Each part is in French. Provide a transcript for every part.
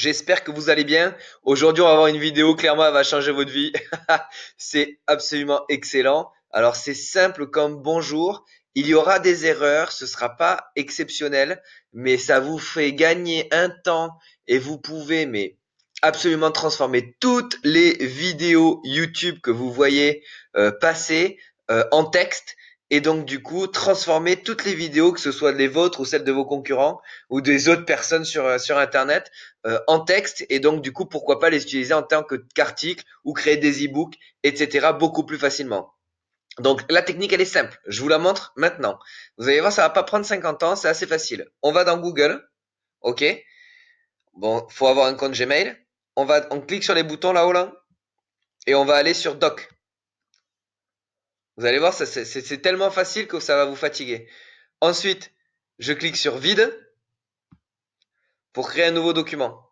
j'espère que vous allez bien. Aujourd'hui, on va avoir une vidéo, clairement, elle va changer votre vie. C'est absolument excellent. Alors, c'est simple comme bonjour. Il y aura des erreurs, ce sera pas exceptionnel, mais ça vous fait gagner un temps et vous pouvez, mais absolument transformer toutes les vidéos YouTube que vous voyez passer en texte et donc du coup transformer toutes les vidéos, que ce soit les vôtres ou celles de vos concurrents ou des autres personnes sur Internet en texte et donc du coup pourquoi pas les utiliser en tant qu'articles ou créer des e-books, etc. beaucoup plus facilement. Donc la technique elle est simple, je vous la montre maintenant. Vous allez voir, ça va pas prendre 50 ans, c'est assez facile. On va dans Google, ok. Bon, faut avoir un compte Gmail. On clique sur les boutons là-haut là et on va aller sur Doc. Vous allez voir, c'est tellement facile que ça va vous fatiguer. Ensuite, je clique sur Vide pour créer un nouveau document.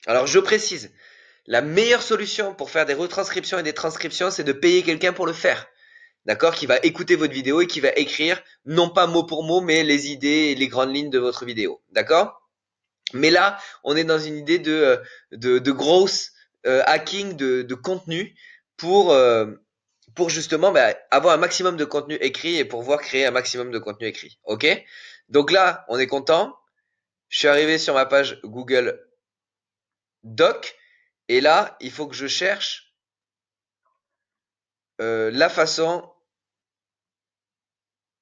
Alors je précise, la meilleure solution pour faire des retranscriptions et des transcriptions, c'est de payer quelqu'un pour le faire. D'accord? Qui va écouter votre vidéo et qui va écrire, non pas mot pour mot, mais les idées et les grandes lignes de votre vidéo. D'accord? Mais là, on est dans une idée de grosse hacking de contenu pour, euh, pour justement avoir un maximum de contenu écrit et pour pouvoir créer un maximum de contenu écrit. Ok? Donc là, on est content. Je suis arrivé sur ma page Google Doc et là, il faut que je cherche la façon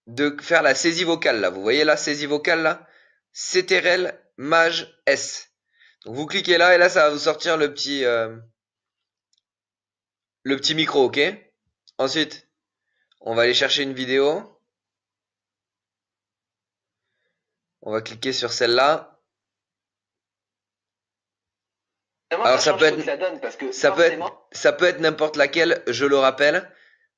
de faire la saisie vocale là. Vous voyez la saisie vocale là? CTRL Maj S. Donc vous cliquez là et là ça va vous sortir le petit micro, ok? Ensuite, on va aller chercher une vidéo. On va cliquer sur celle-là. Alors ça peut être n'importe laquelle, je le rappelle.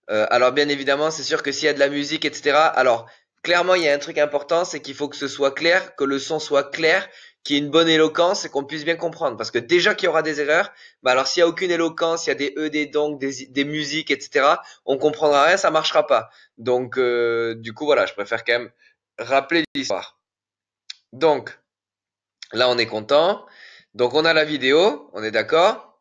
Alors bien évidemment, c'est sûr que s'il y a de la musique, etc. Alors clairement, il y a un truc important, c'est qu'il faut que ce soit clair, que le son soit clair, qu'il y ait une bonne éloquence et qu'on puisse bien comprendre. Parce que déjà qu'il y aura des erreurs, bah alors s'il y a aucune éloquence, il y a des des donc, des musiques, etc. On comprendra rien, ça marchera pas. Donc du coup voilà, je préfère quand même rappeler l'histoire. Donc là, on est content. Donc on a la vidéo, on est d'accord?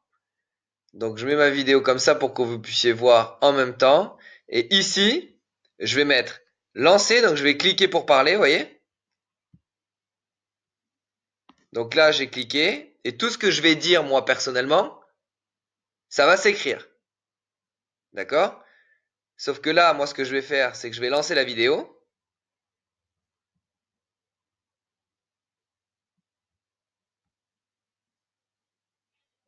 Donc je mets ma vidéo comme ça pour que vous puissiez voir en même temps. Et ici, je vais mettre lancer, donc je vais cliquer pour parler, vous voyez? Donc là, j'ai cliqué. Et tout ce que je vais dire moi personnellement, ça va s'écrire. D'accord? Sauf que là, moi ce que je vais faire, c'est que je vais lancer la vidéo.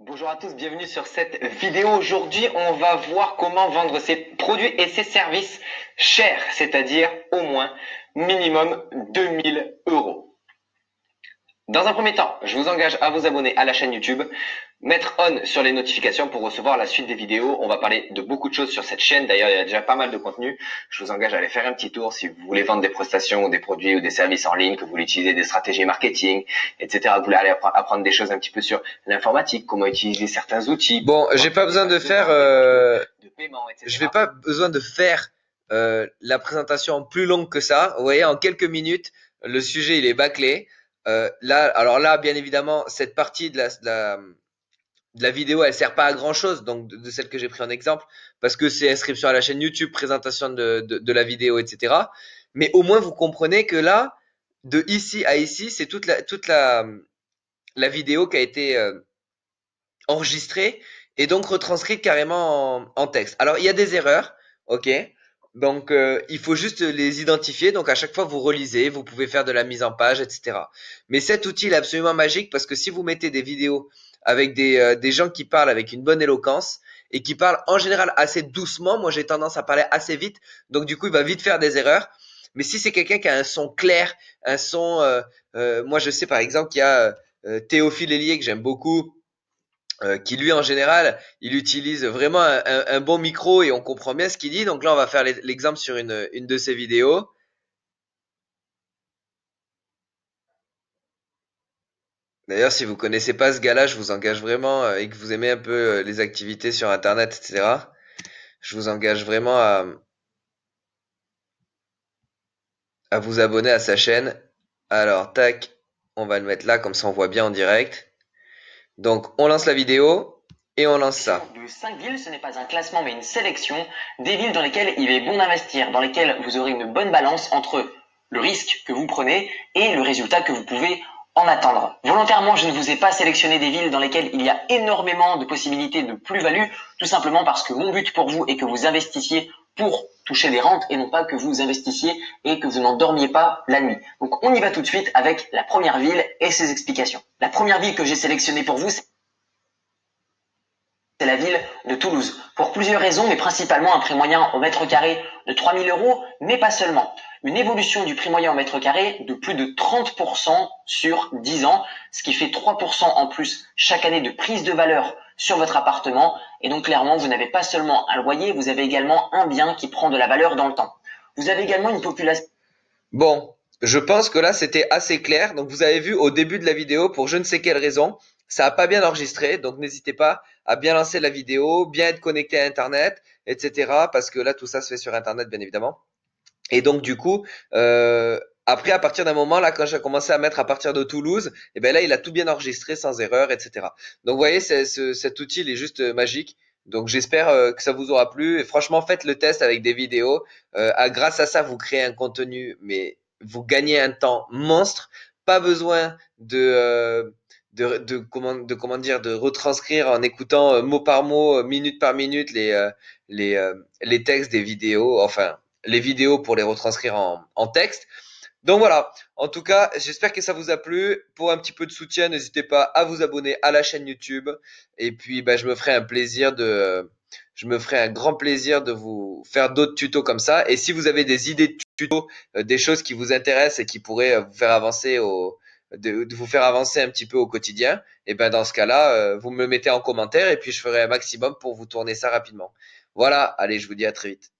Bonjour à tous, bienvenue sur cette vidéo. Aujourd'hui, on va voir comment vendre ses produits et ses services chers, c'est-à-dire au moins minimum 2000 euros. Dans un premier temps, je vous engage à vous abonner à la chaîne YouTube, mettre on sur les notifications pour recevoir la suite des vidéos. On va parler de beaucoup de choses sur cette chaîne. D'ailleurs, il y a déjà pas mal de contenu. Je vous engage à aller faire un petit tour si vous voulez vendre des prestations ou des produits ou des services en ligne, que vous voulez utiliser des stratégies marketing, etc. Vous voulez aller apprendre des choses un petit peu sur l'informatique, comment utiliser certains outils. Bon, j'ai pas besoin de faire, de paiement, etc. Je vais pas besoin de faire la présentation plus longue que ça. Vous voyez, en quelques minutes, le sujet il est bâclé. Là, alors là, bien évidemment, cette partie de la vidéo, elle sert pas à grand chose, donc de celle que j'ai pris en exemple, parce que c'est inscription à la chaîne YouTube, présentation de la vidéo, etc. Mais au moins vous comprenez que là, de ici à ici, c'est la vidéo qui a été enregistrée et donc retranscrite carrément en texte. Alors il y a des erreurs, ok. Donc il faut juste les identifier. Donc à chaque fois vous relisez, vous pouvez faire de la mise en page, etc. Mais cet outil est absolument magique parce que si vous mettez des vidéos avec des gens qui parlent avec une bonne éloquence et qui parlent en général assez doucement, moi j'ai tendance à parler assez vite, donc du coup il va vite faire des erreurs. Mais si c'est quelqu'un qui a un son clair, un son, moi je sais par exemple qu'il y a Théophile Hélier que j'aime beaucoup, qui lui en général, il utilise vraiment un bon micro et on comprend bien ce qu'il dit. Donc là, on va faire l'exemple sur une de ses vidéos. D'ailleurs, si vous connaissez pas ce gars-là, je vous engage vraiment et que vous aimez un peu les activités sur Internet, etc. Je vous engage vraiment à vous abonner à sa chaîne. Alors, tac, on va le mettre là, comme ça on voit bien en direct. Donc, on lance la vidéo et on lance ça. De 5 villes, ce n'est pas un classement mais une sélection des villes dans lesquelles il est bon d'investir, dans lesquelles vous aurez une bonne balance entre le risque que vous prenez et le résultat que vous pouvez en attendre. Volontairement, je ne vous ai pas sélectionné des villes dans lesquelles il y a énormément de possibilités de plus-value, tout simplement parce que mon but pour vous est que vous investissiez pour toucher des rentes et non pas que vous investissiez et que vous n'en dormiez pas la nuit. Donc on y va tout de suite avec la première ville et ses explications. La première ville que j'ai sélectionnée pour vous, c'est la ville de Toulouse. Pour plusieurs raisons, mais principalement un prix moyen au mètre carré de 3 000 euros, mais pas seulement. Une évolution du prix moyen au mètre carré de plus de 30% sur 10 ans, ce qui fait 3% en plus chaque année de prise de valeur sur votre appartement. Et donc clairement, vous n'avez pas seulement un loyer, vous avez également un bien qui prend de la valeur dans le temps. Vous avez également une population. Bon, je pense que là, c'était assez clair. Donc, vous avez vu au début de la vidéo, pour je ne sais quelle raison, ça n'a pas bien enregistré. Donc, n'hésitez pas à bien lancer la vidéo, bien être connecté à Internet, etc. Parce que là, tout ça se fait sur Internet, bien évidemment. Et donc du coup, après à partir d'un moment là, quand j'ai commencé à mettre à partir de Toulouse, et ben là il a tout bien enregistré sans erreur, etc. Donc vous voyez, cet outil il est juste magique. Donc j'espère que ça vous aura plu. Et franchement, faites le test avec des vidéos. Grâce à ça, vous créez un contenu, mais vous gagnez un temps monstre. Pas besoin comment dire de retranscrire en écoutant mot par mot, minute par minute les textes des vidéos. Enfin les vidéos pour les retranscrire en texte. Donc voilà, en tout cas, j'espère que ça vous a plu. Pour un petit peu de soutien, n'hésitez pas à vous abonner à la chaîne YouTube. Et puis, je me ferai je me ferai un grand plaisir de vous faire d'autres tutos comme ça. Et si vous avez des idées de tutos, des choses qui vous intéressent et qui pourraient vous faire avancer de vous faire avancer un petit peu au quotidien, et ben dans ce cas-là, vous me le mettez en commentaire et puis je ferai un maximum pour vous tourner ça rapidement. Voilà, allez, je vous dis à très vite.